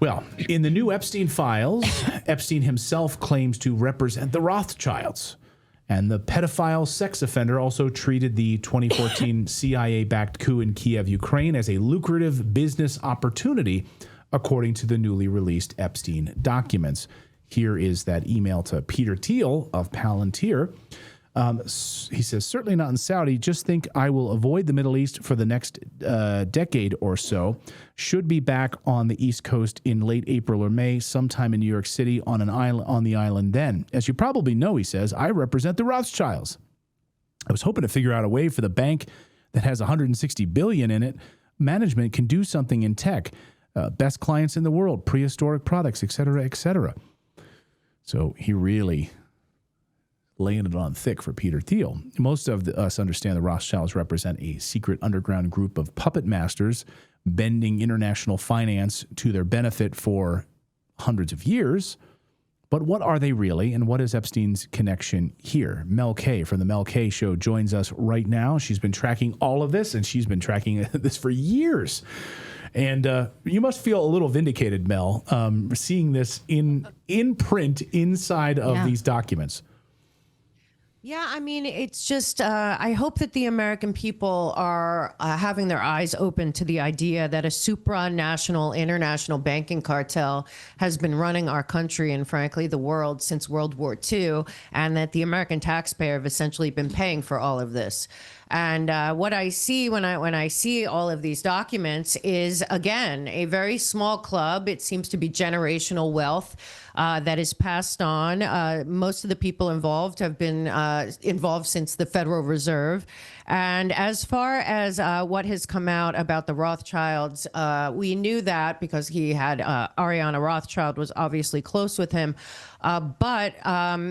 Well, in the new Epstein files, Epstein himself claims to represent the Rothschilds. And the pedophile sex offender also treated the 2014 CIA-backed coup in Kiev, Ukraine, as a lucrative business opportunity, according to the newly released Epstein documents. Here is that email to Peter Thiel of Palantir. He says, certainly not in Saudi. Just think I will avoid the Middle East for the next decade or so. Should be back on the East Coast in late April or May, sometime in New York City on the island then. As you probably know, he says, I represent the Rothschilds. I was hoping to figure out a way for the bank that has $160 billion in it. Management can do something in tech. Best clients in the world, prehistoric products, et cetera, et cetera. So he really laying it on thick for Peter Thiel. Most of us understand the Rothschilds represent a secret underground group of puppet masters bending international finance to their benefit for hundreds of years. But what are they really, and what is Epstein's connection here? Mel K from the Mel K Show joins us right now. She's been tracking all of this, and she's been tracking this for years. And you must feel a little vindicated, Mel, seeing this in print inside of these documents. Yeah, I mean, it's just, I hope that the American people are having their eyes open to the idea that a supranational international banking cartel has been running our country and, frankly, the world since World War II, and that the American taxpayer have essentially been paying for all of this. And what I see when I see all of these documents is, again, a very small club. It seems to be generational wealth that is passed on. Most of the people involved have been involved since the Federal Reserve. And as far as what has come out about the Rothschilds, we knew that because he had Ariana Rothschild was obviously close with him. But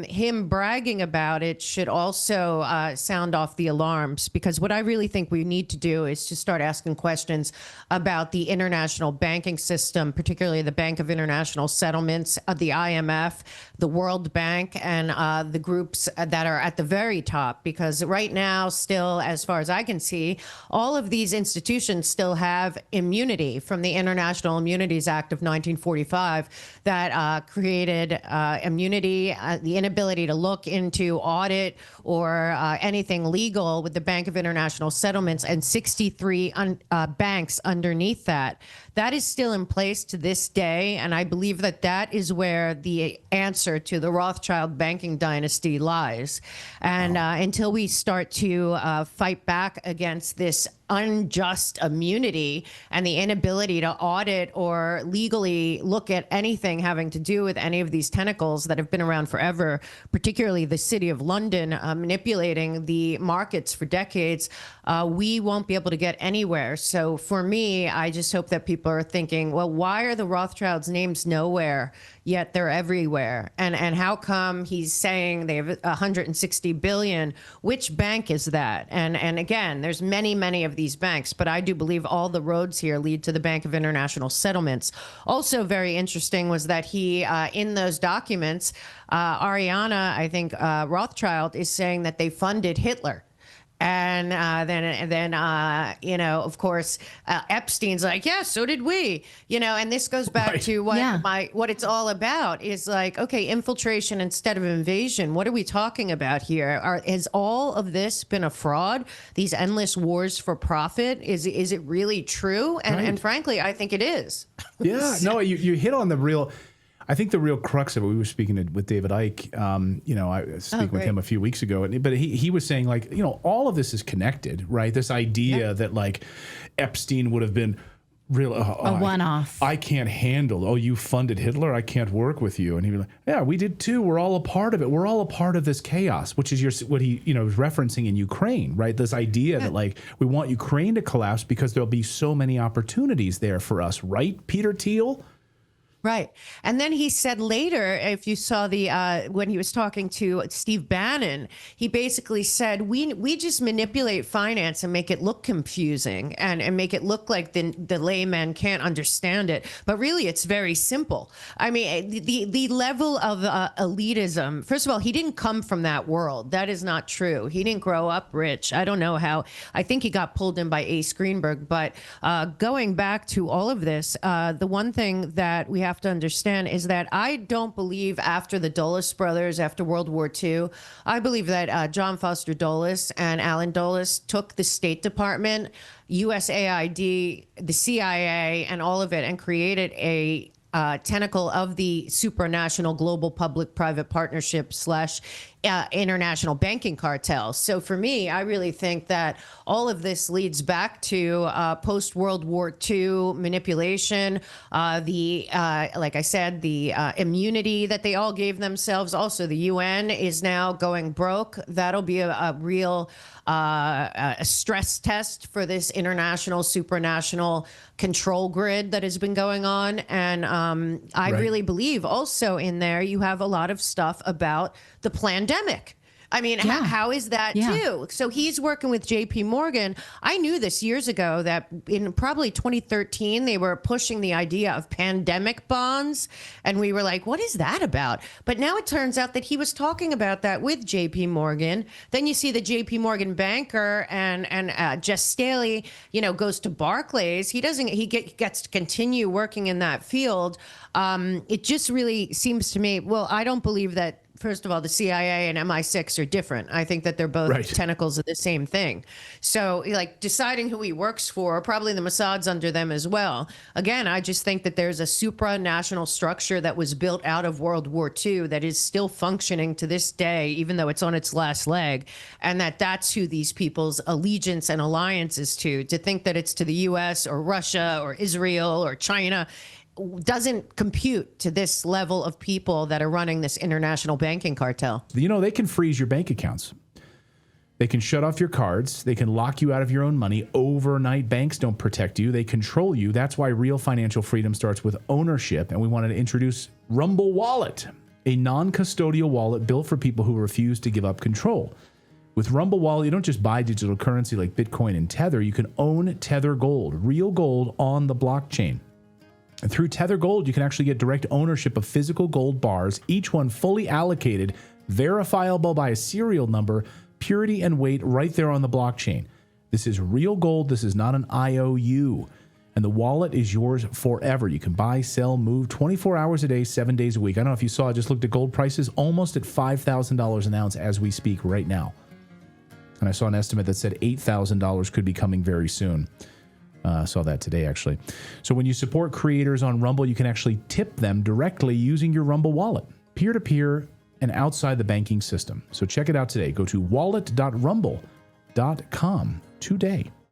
him bragging about it should also sound off the alarms, because what I really think we need to do is to start asking questions about the international banking system, particularly the Bank of International Settlements, the IMF, the World Bank, and the groups that are at the very top. Because right now, still, as far as I can see, all of these institutions still have immunity from the International Immunities Act of 1945 that created immunity, the inability to look into, audit, or anything legal with the Bank of International Settlements and 63 banks underneath that. That is still in place to this day, and I believe that that is where the answer to the Rothschild banking dynasty lies. And until we start to fight back against this unjust immunity and the inability to audit or legally look at anything having to do with any of these tentacles that have been around forever, particularly the City of London manipulating the markets for decades, we won't be able to get anywhere. So for me, I just hope that people are thinking, well, why are the Rothschilds' names nowhere, yet they're everywhere? And how come he's saying they have 160 billion? Which bank is that? And again, there's many of these banks, but I do believe all the roads here lead to the Bank of International Settlements. Also very interesting was that he, in those documents, Ariana, I think Rothschild, is saying that they funded Hitler. And then of course, Epstein's like, yeah, so did we, and this goes back to what it's all about is like, okay, infiltration instead of invasion. What are we talking about here? Has all of this been a fraud? These endless wars for profit? Is it really true? And frankly, I think it is. Yeah, no, you hit on the real. I think the real crux of it, we were speaking with David Icke, I was speaking with him a few weeks ago, but he was saying, like, all of this is connected, right? This idea that, like, Epstein would have been real a one-off. I can't handle, you funded Hitler, I can't work with you. And he'd be like, yeah, we did too. We're all a part of it. We're all a part of this chaos, which is what he was referencing in Ukraine, right? This idea that, like, we want Ukraine to collapse because there'll be so many opportunities there for us, right, Peter Thiel? Right. And then he said later, if you saw when he was talking to Steve Bannon, he basically said, we just manipulate finance and make it look confusing and make it look like the layman can't understand it. But really, it's very simple. I mean, the level of elitism, first of all, he didn't come from that world. That is not true. He didn't grow up rich. I don't know how. I think he got pulled in by Ace Greenberg. But going back to all of this, the one thing that we have to understand is that I don't believe after the Dulles brothers, after World War II, I believe that John Foster Dulles and Allen Dulles took the State Department, USAID, the CIA, and all of it and created a tentacle of the supranational global public-private partnership / international banking cartel. So for me, I really think that all of this leads back to post-World War II manipulation, like I said, the immunity that they all gave themselves. Also, the UN is now going broke. That'll be a real a stress test for this international, supranational control grid that has been going on. And I really believe also in there you have a lot of stuff about the pandemic. I mean, how is that too? So he's working with JP Morgan. I knew this years ago that in probably 2013, they were pushing the idea of pandemic bonds. And we were like, what is that about? But now it turns out that he was talking about that with JP Morgan. Then you see the JP Morgan banker and Jess Staley, goes to Barclays. He gets to continue working in that field. It just really seems to me, well, I don't believe that. First of all, the CIA and MI6 are different. I think that they're both tentacles of the same thing. So, like, deciding who he works for, probably the Mossad's under them as well. Again, I just think that there's a supranational structure that was built out of World War II that is still functioning to this day, even though it's on its last leg, and that's who these people's allegiance and alliance is to think that it's to the U.S. or Russia or Israel or China doesn't compute to this level of people that are running this international banking cartel. They can freeze your bank accounts. They can shut off your cards. They can lock you out of your own money overnight. Banks don't protect you. They control you. That's why real financial freedom starts with ownership. And we wanted to introduce Rumble Wallet, a non-custodial wallet built for people who refuse to give up control. With Rumble Wallet, you don't just buy digital currency like Bitcoin and Tether. You can own Tether Gold, real gold on the blockchain. And through Tether Gold, you can actually get direct ownership of physical gold bars, each one fully allocated, verifiable by a serial number, purity and weight right there on the blockchain. This is real gold. This is not an IOU. And the wallet is yours forever. You can buy, sell, move 24 hours a day, 7 days a week. I don't know if you saw, I just looked at gold prices, almost at $5,000 an ounce as we speak right now. And I saw an estimate that said $8,000 could be coming very soon. Saw that today, actually. So when you support creators on Rumble, you can actually tip them directly using your Rumble wallet, peer-to-peer and outside the banking system. So check it out today. Go to wallet.rumble.com today.